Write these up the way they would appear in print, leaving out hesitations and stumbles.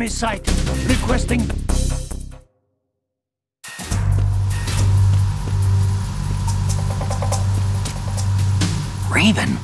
Enemy sight. Requesting. Raven?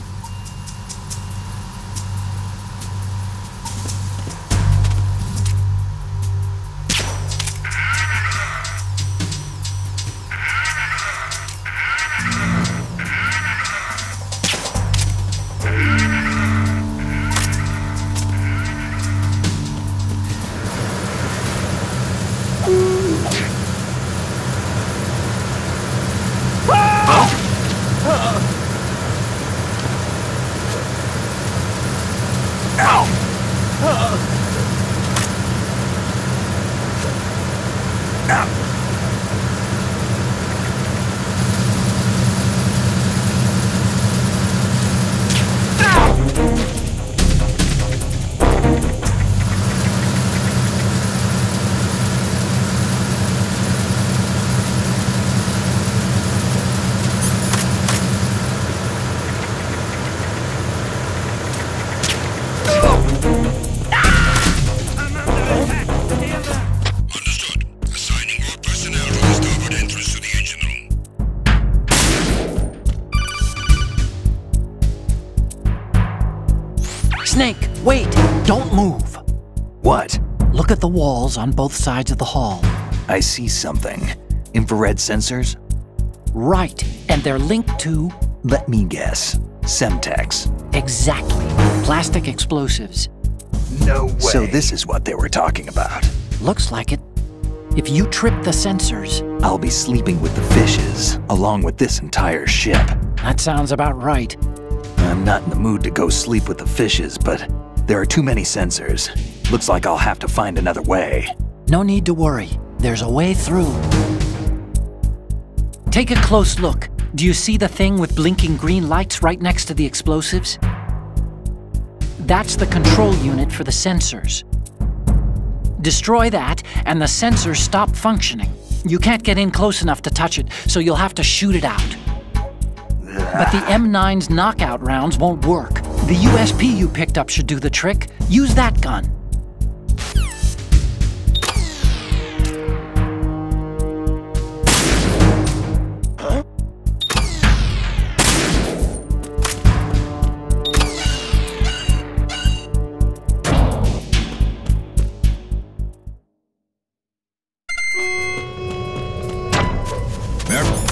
Snake, wait! Don't move! What? Look at the walls on both sides of the hall. I see something. Infrared sensors? Right, and they're linked to... Let me guess. Semtex. Exactly. Plastic explosives. No way. So this is what they were talking about. Looks like it. If you trip the sensors... I'll be sleeping with the fishes, along with this entire ship. That sounds about right. I'm not in the mood to go sleep with the fishes, but there are too many sensors. Looks like I'll have to find another way. No need to worry. There's a way through. Take a close look. Do you see the thing with blinking green lights right next to the explosives? That's the control unit for the sensors. Destroy that, and the sensors stop functioning. You can't get in close enough to touch it, so you'll have to shoot it out. But the M9's knockout rounds won't work. The USP you picked up should do the trick. Use that gun.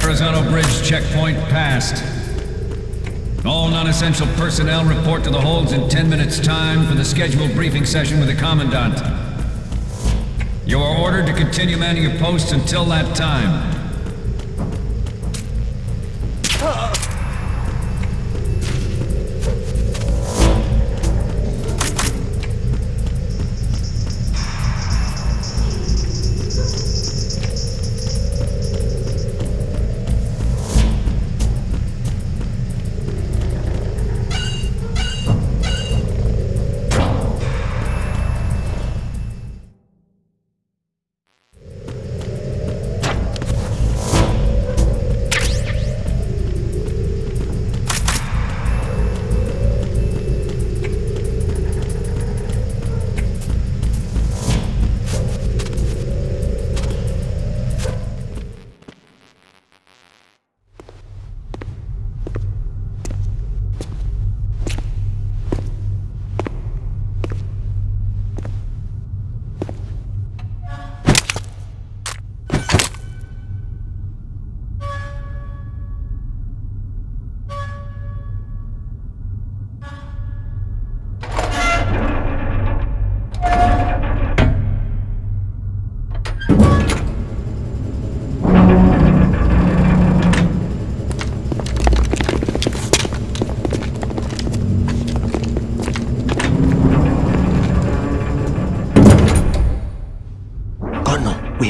Horizontal bridge checkpoint passed. All non-essential personnel report to the holds in 10 minutes' time for the scheduled briefing session with the Commandant. You are ordered to continue manning your posts until that time.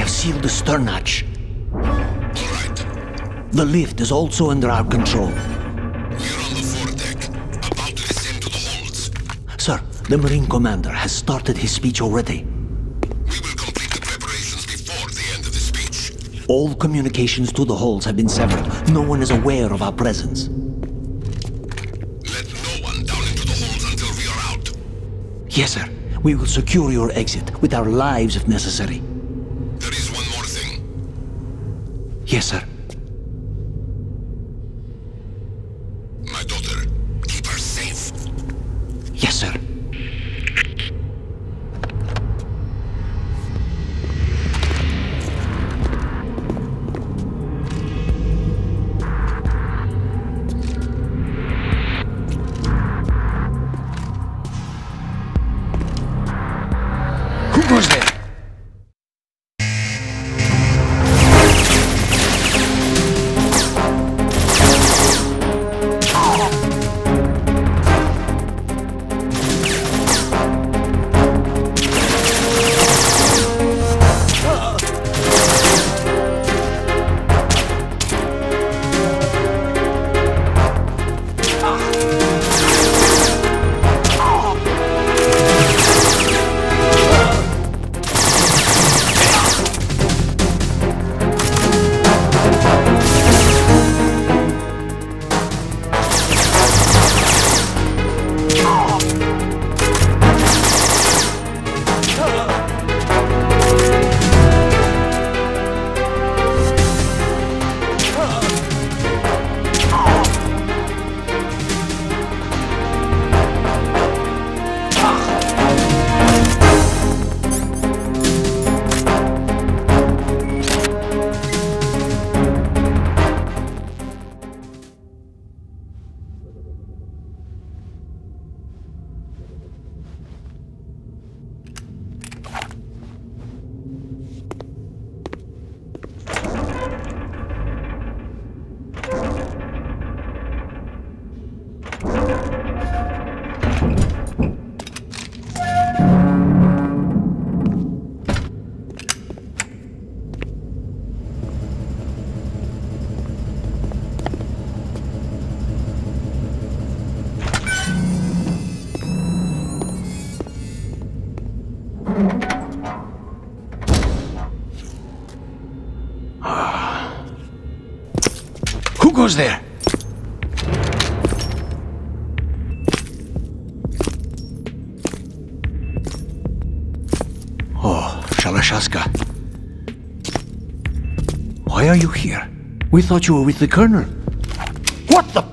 Seal the stern hatch. All right. The lift is also under our control. We're on the foredeck, about to descend to the holds. Sir, the Marine Commander has started his speech already. We will complete the preparations before the end of the speech. All communications to the holds have been severed. No one is aware of our presence. Let no one down into the holds until we are out. Yes, sir. We will secure your exit with our lives if necessary. There is one more thing. Yes, sir. My daughter. Keep her safe. Yes, sir. Who goes there? Who goes there? Oh, Shalashaska. Why are you here? We thought you were with the Colonel. What the?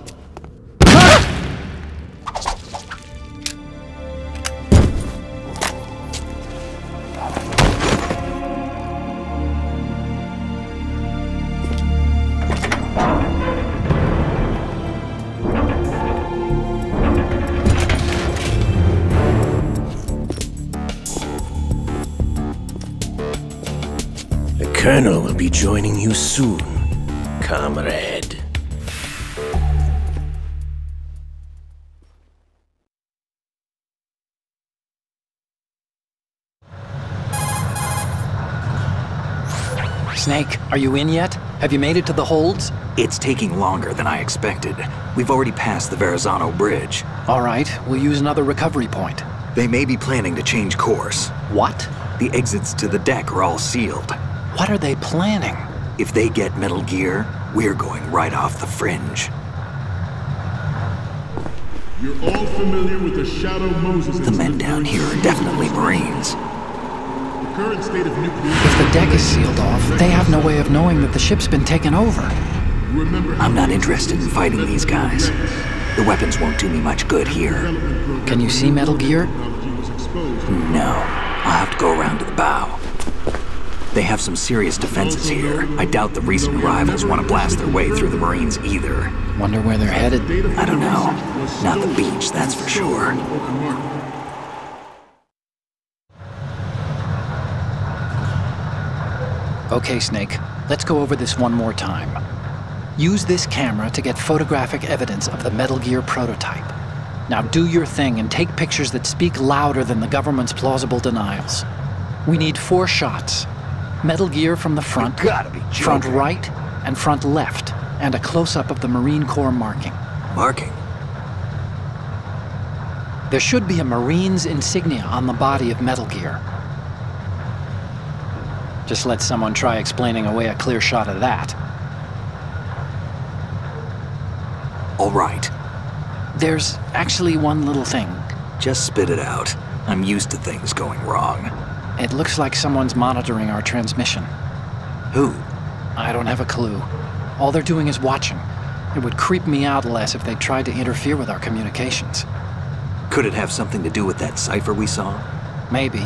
The Colonel will be joining you soon, comrade. Snake, are you in yet? Have you made it to the holds? It's taking longer than I expected. We've already passed the Verrazano Bridge. All right, we'll use another recovery point. They may be planning to change course. What? The exits to the deck are all sealed. What are they planning? If they get Metal Gear, we're going right off the fringe. You're all familiar with the Shadow Moses The men down here are definitely Marines. The current state of nuclear... If the deck is sealed off, they have no way of knowing that the ship's been taken over. I'm not interested in fighting these guys. The weapons won't do me much good here. Can you see Metal Gear? No. I'll have to go around to the bow. They have some serious defenses here. I doubt the recent arrivals want to blast their way through the Marines either. Wonder where they're headed? I don't know. Not the beach, that's for sure. Okay, Snake. Let's go over this one more time. Use this camera to get photographic evidence of the Metal Gear prototype. Now do your thing and take pictures that speak louder than the government's plausible denials. We need 4 shots. Metal Gear from the front, front right, and front left, and a close-up of the Marine Corps marking. Marking? There should be a Marine's insignia on the body of Metal Gear. Just let someone try explaining away a clear shot of that. All right. There's actually one little thing. Just spit it out. I'm used to things going wrong. It looks like someone's monitoring our transmission. Who? I don't have a clue. All they're doing is watching. It would creep me out less if they tried to interfere with our communications. Could it have something to do with that cipher we saw? Maybe.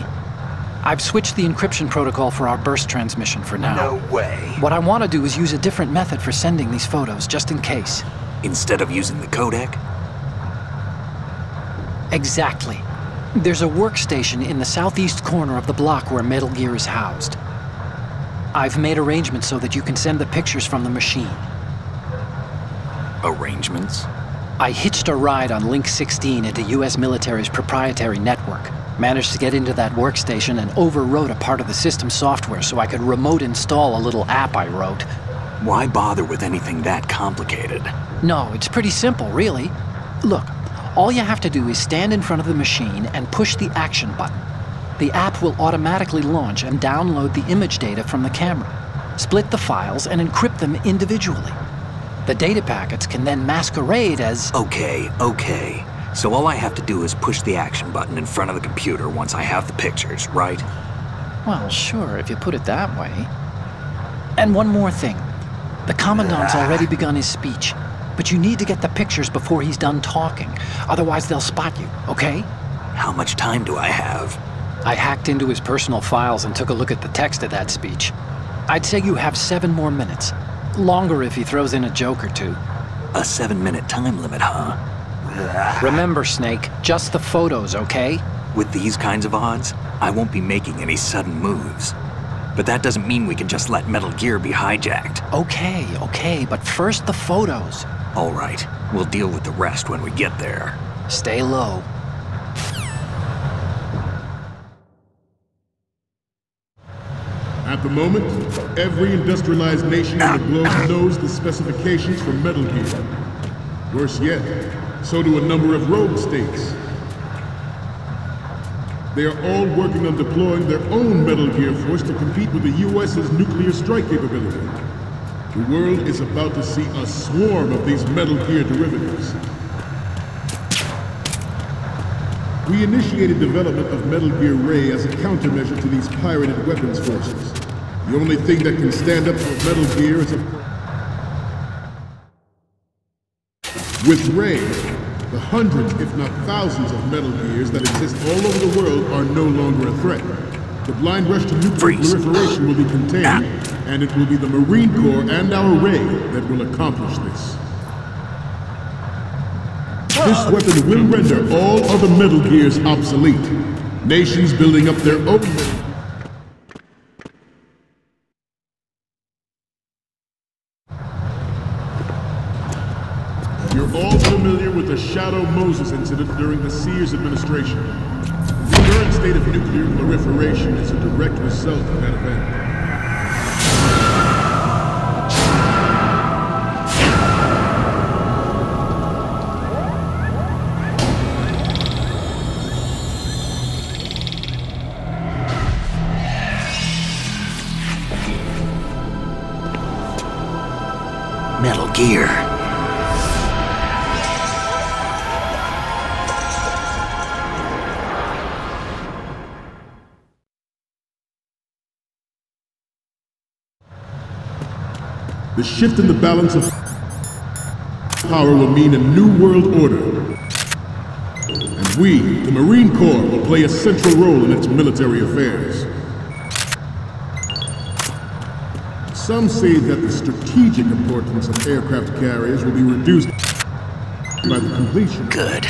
I've switched the encryption protocol for our burst transmission for now. No way. What I want to do is use a different method for sending these photos, just in case. Instead of using the codec? Exactly. There's a workstation in the southeast corner of the block where Metal Gear is housed. I've made arrangements so that you can send the pictures from the machine. Arrangements? I hitched a ride on Link 16 into US military's proprietary network. Managed to get into that workstation and overwrote a part of the system software so I could remote install a little app I wrote. Why bother with anything that complicated? No, it's pretty simple, really. Look, all you have to do is stand in front of the machine and push the action button. The app will automatically launch and download the image data from the camera, split the files and encrypt them individually. The data packets can then masquerade as... Okay. So all I have to do is push the action button in front of the computer once I have the pictures, right? Well, sure, if you put it that way. And one more thing. The Commandant's already begun his speech, but you need to get the pictures before he's done talking. Otherwise they'll spot you, okay? How much time do I have? I hacked into his personal files and took a look at the text of that speech. I'd say you have 7 more minutes. Longer if he throws in a joke or two. A 7-minute time limit, huh? Remember, Snake, just the photos, okay? With these kinds of odds, I won't be making any sudden moves. But that doesn't mean we can just let Metal Gear be hijacked. Okay, but first the photos. All right, we'll deal with the rest when we get there. Stay low. At the moment, every industrialized nation in the globe knows the specifications for Metal Gear. Worse yet, so do a number of rogue states. They are all working on deploying their own Metal Gear force to compete with the US's nuclear strike capability. The world is about to see a swarm of these Metal Gear derivatives. We initiated development of Metal Gear Ray as a countermeasure to these pirated weapons forces. The only thing that can stand up to Metal Gear is With Ray, the hundreds, if not thousands, of Metal Gears that exist all over the world are no longer a threat. The blind rush to nuclear proliferation will be contained, and it will be the Marine Corps and our Ray that will accomplish this. This weapon will render all other Metal Gears obsolete. Nations building up their own You're all familiar with the Shadow Moses incident during the Sears administration. The current state of nuclear proliferation is a direct result of that event. Metal Gear. The shift in the balance of power will mean a new world order. And we, the Marine Corps, will play a central role in its military affairs. Some say that the strategic importance of aircraft carriers will be reduced by the completion. Good.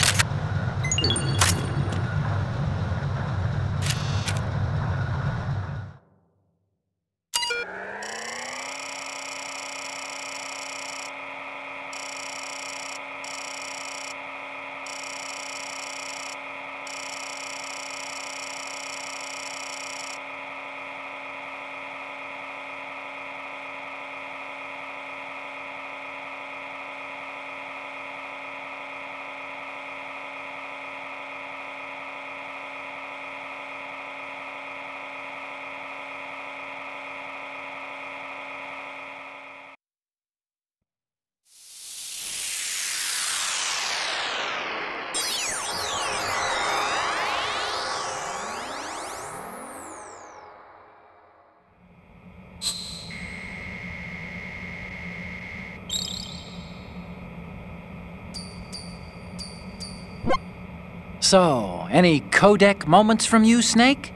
So, any codec moments from you, Snake?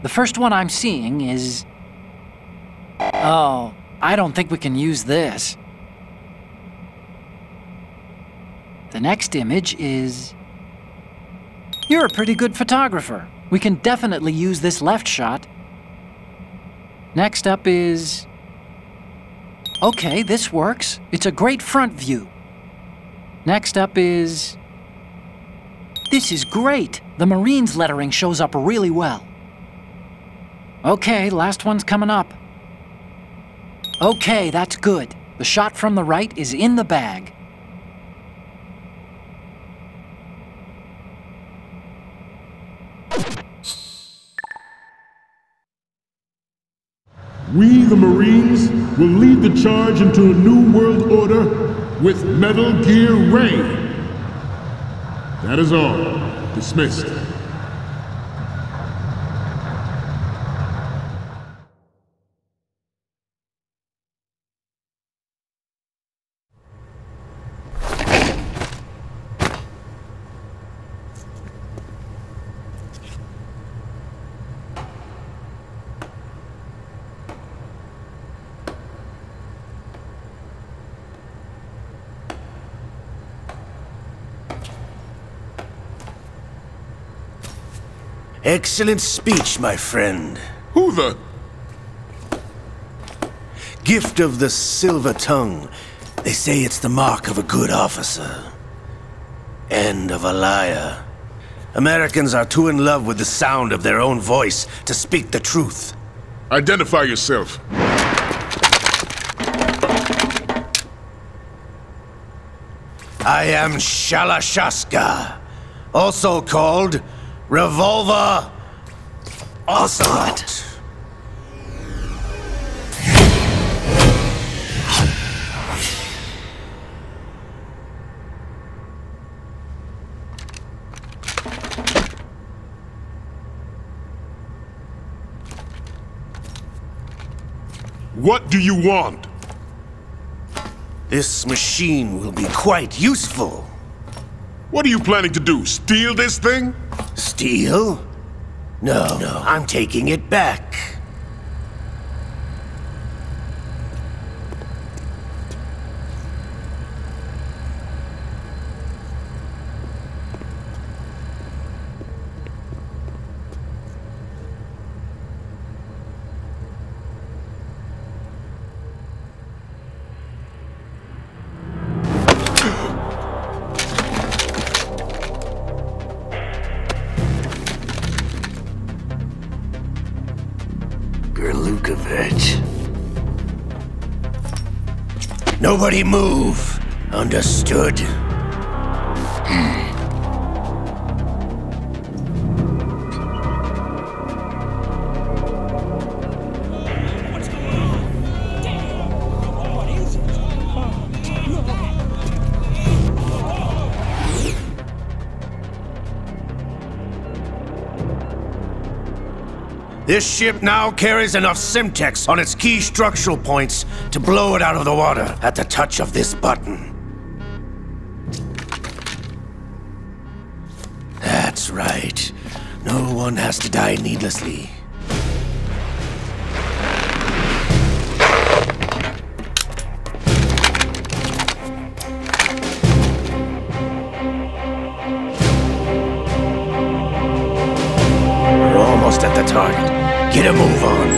The first one I'm seeing is... Oh, I don't think we can use this. The next image is... You're a pretty good photographer. We can definitely use this left shot. Next up is... Okay, this works. It's a great front view. Next up is... This is great! The Marines lettering shows up really well. Okay, last one's coming up. Okay, that's good. The shot from the right is in the bag. We, the Marines, will lead the charge into a new world order with Metal Gear Ray. That is all. Dismissed. Excellent speech, my friend. Who the... Gift of the silver tongue. They say it's the mark of a good officer. And of a liar. Americans are too in love with the sound of their own voice to speak the truth. Identify yourself. I am Shalashaska, also called Revolver Ocelot. What do you want? This machine will be quite useful. What are you planning to do? Steal this thing? Steal? No, I'm taking it back. Nobody move. Understood? This ship now carries enough Simtex on its key structural points to blow it out of the water at the touch of this button. That's right. No one has to die needlessly. We're almost at the target. Get a move on.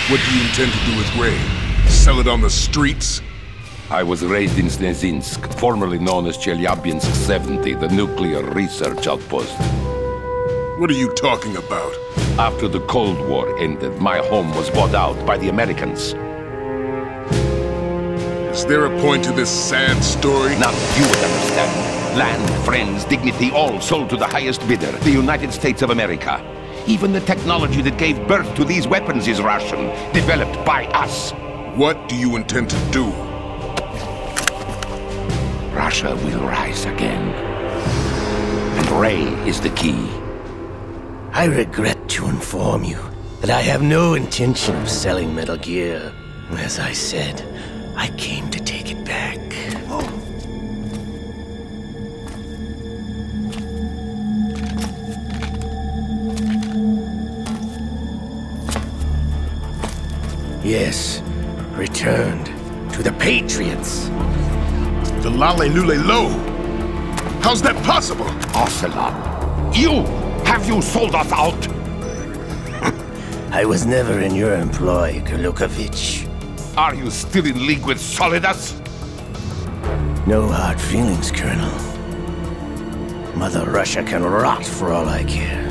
What do you intend to do with Ray? Sell it on the streets? I was raised in Snezinsk, formerly known as Chelyabinsk 70, the nuclear research outpost. What are you talking about? After the Cold War ended, my home was bought out by the Americans. Is there a point to this sad story? Now you would understand. Land, friends, dignity, all sold to the highest bidder, the United States of America. Even the technology that gave birth to these weapons is Russian, developed by us. What do you intend to do? Russia will rise again. And Ray is the key. I regret to inform you that I have no intention of selling Metal Gear. As I said, I came to take it back. Yes, returned to the Patriots. The Lale Lule Lo. How's that possible? Ocelot, have you sold us out? I was never in your employ, Kurlukovich. Are you still in league with Solidus? No hard feelings, Colonel. Mother Russia can rot for all I care.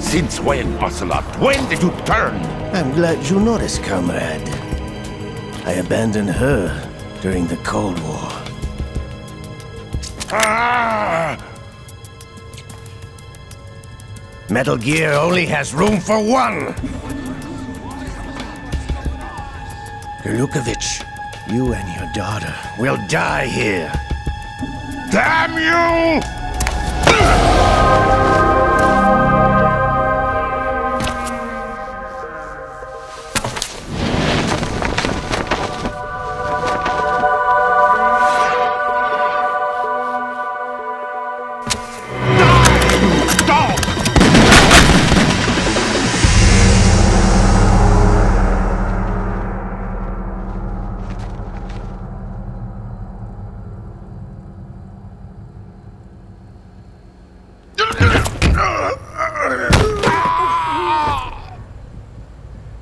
Since when, Ocelot? When did you turn? I'm glad you noticed, comrade. I abandoned her during the Cold War. Ah! Metal Gear only has room for one! Kurlukovich, you and your daughter will die here. Damn you!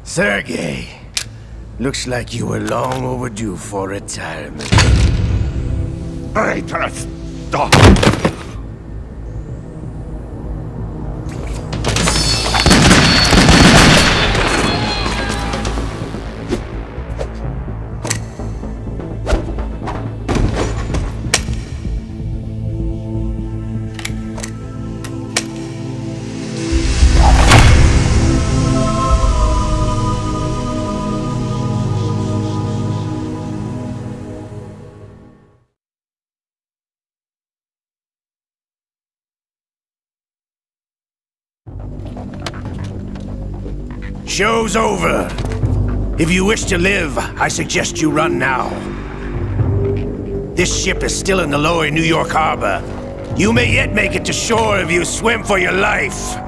Sergei, looks like you were long overdue for retirement. Traitorous dog! Show's over. If you wish to live, I suggest you run now. This ship is still in the lower New York harbor. You may yet make it to shore if you swim for your life.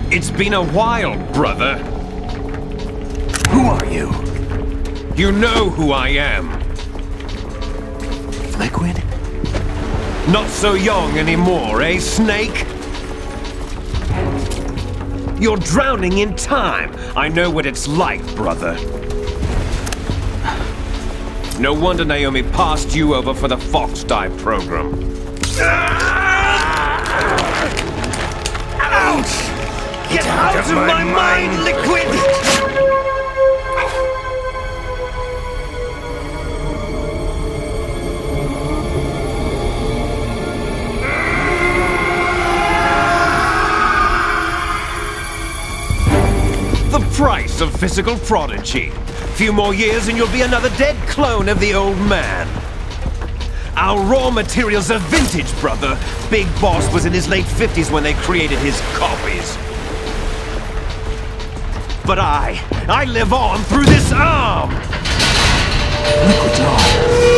It's been a while, brother. Who are you? You know who I am. Liquid? Not so young anymore, eh, Snake? You're drowning in time. I know what it's like, brother. No wonder Naomi passed you over for the Fox Dive program. Ouch! Get out of my mind, Liquid! The price of physical prodigy. Few more years and you'll be another dead clone of the old man. Our raw materials are vintage, brother. Big Boss was in his late 50s when they created his copies. But I live on through this arm! Liquid's on.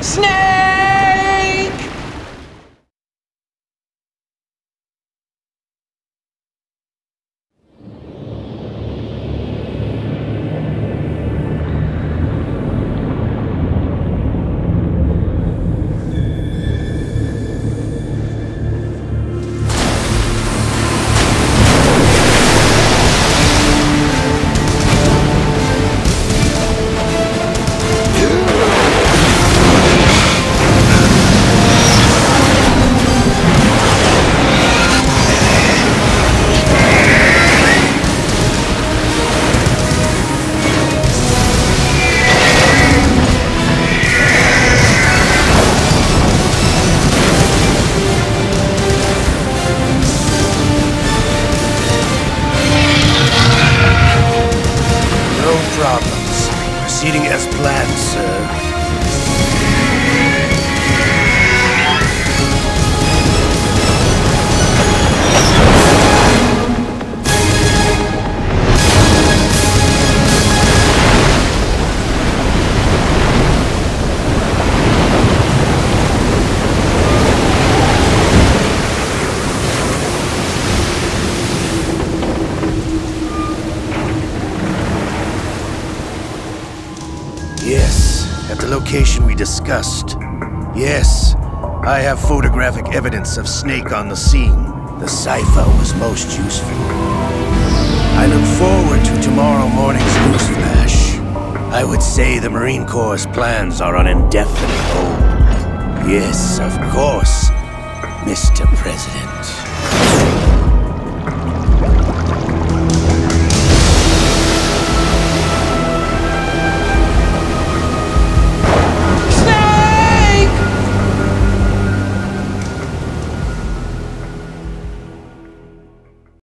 Snake! Proceeding as planned, sir. Yes, at the location we discussed. Yes, I have photographic evidence of Snake on the scene. The cipher was most useful. I look forward to tomorrow morning's news flash. I would say the Marine Corps' plans are on indefinite hold. Yes, of course, Mr. President.